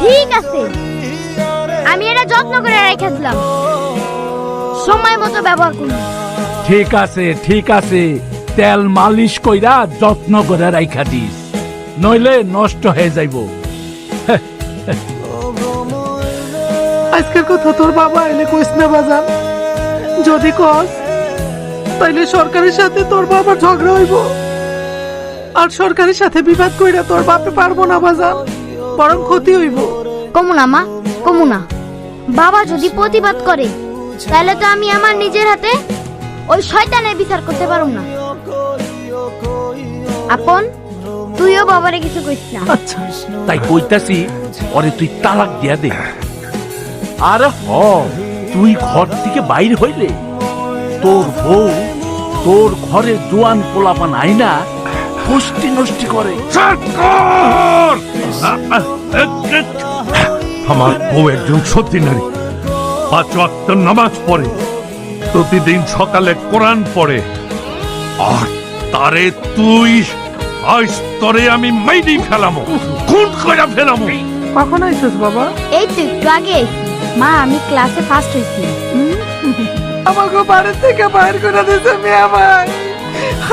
ঠিক আছে, আমি এটা যত্ন করে রেখেছিলাম, সময় মতো ব্যবহার করব। ঠিক আছে, তেল মালিশ কইরা যত্ন করে রাইখা দিস, নইলে নষ্ট হয়ে যাইব। আজকের কথা তোর বাবা এলে কইস না বাজান, যদি কস তাইলে সরকারের সাথে তোর বাবার ঝগড়া হইব, আর সরকারের সাথে বিবাদ কইরা তোর বাপে পারবো না বাজান, বরং ক্ষতি হইব। কমুনা মা, কমুনা। বাবা যদি প্রতিবাদ করে তাহলে তো আমি আমার নিজের হাতে ওই শয়তানের বিচার করতে পারুম না। আপন, তুইও বাবারে কিছু কইস না। আচ্ছা, তাই কইতাছি ওরে তুই তালাক দিয়া দে। আর তুই ঘর থেকে বাইর হইলে তোর বউ তোর ঘরে জোয়ান পোলাপান আইনা গোষ্ঠী নষ্টি করে। আমার বউ একজন সত্যি নারী, 5 ওয়াক্ত নামাজ পড়ে, প্রতিদিন সকালে কোরআন পড়ে, আর তারে তুই আজ তরে আমি মাইরি ফেলামো, খুন করে ফেলামো। কখন আইছিস বাবা? এই তো একটু আগে আইছি। মা, আমি ক্লাসে ফার্স্ট হইছি। আমাকে বাড়ি থেকে বাইর করে দিয়েছে মেয়ে ভাই,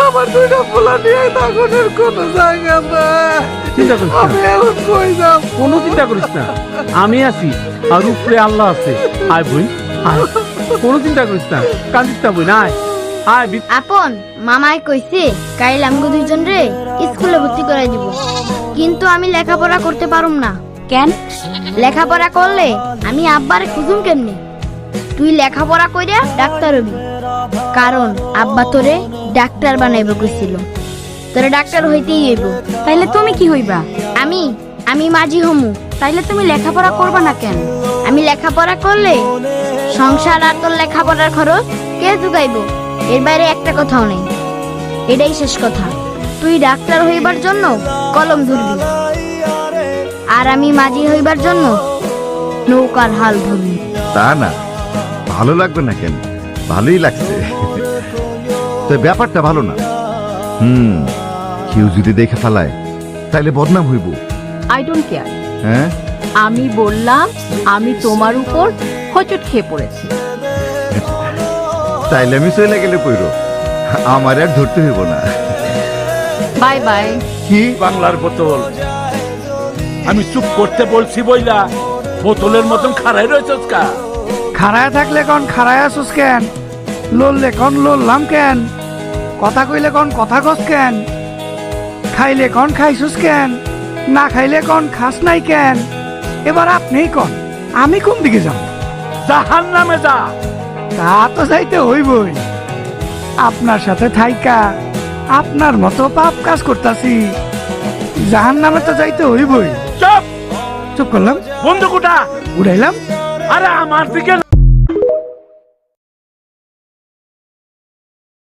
আমার দুইটা পোলা নিয়ে তখনের কোনো জায়গা নাই। চিন্তা করিস আমি এখন কই যাব? কোনো চিন্তা করিস না, আমি আছি আর উপরে আল্লাহ আছে। আয় বই আয়, কোনো চিন্তা করিস না, কান্দিস না বই না, আয় আয়। আপন, মামাই কইছে কাইল আমগো দুইজন রে স্কুলে ভর্তি করাই দিব, কিন্তু আমি লেখাপড়া করতে পারুম না। কেন? লেখাপড়া করলে আমি আব্বারে খুঁজুম কেমনে? তুই লেখাপড়া কইরা ডাক্তার হবি, কারণ আব্বা তোরে ডাক্তার বানাইব কইছিল। তোরে ডাক্তার হইতেই হইব। তাইলে তুমি কি হইবা? আমি মাঝি হমু। তাইলে তুমি লেখাপড়া করবা না কেন? আমি লেখাপড়া করলে সংসার আর তোর লেখাপড়ার খরচ কে জুগাইব? এর বাইরে একটা কথাও নেই, এটাই শেষ কথা। তুই ডাক্তার হইবার জন্য কলম ধরবি, আর আমি মাঝি হইবার জন্য নৌকার হাল ধরবি। তা না, ভালো লাগবে না কেন? ভালোই লাগছে, তো ব্যাপারটা ভালো না। কেউ যদি দেখে ফেলায় তাইলে বদনাম হইব। I don't care. হ্যাঁ, আমি বললাম আমি তোমার উপর হোঁচট খেয়ে পড়েছি। তাইলে আমি চলে গেলে পইরো, আমার আর ধরতে হইব না। Bye bye. কি বাংলার বোতল, আমি চুপ করতে বলছি বইলা বোতলের মতন খাড়াই রয়েছস কা? খাড়ায় থাকলে কোন খাড়ায় আসুস কেন? লড়লে কোন লড়লাম কেন? কথা কইলে কোন কথা কস কেন? খাইলে কোন খাইছুস কেন? না খাইলে কোন খাস নাই কেন? এবার আপনিই কোন, আমি কোন দিকে যাব? জাহান্নামে যা। তা তো যাইতে হইবই। আপনার সাথে থাইকা আপনার মতো পাপ কাজ করতাছি, জাহান্নামে তো যাইতে হইবই। চুপ, চুপ করলাম, বন্দুক উঠা। উড়াইলাম। আরে আমার দিকে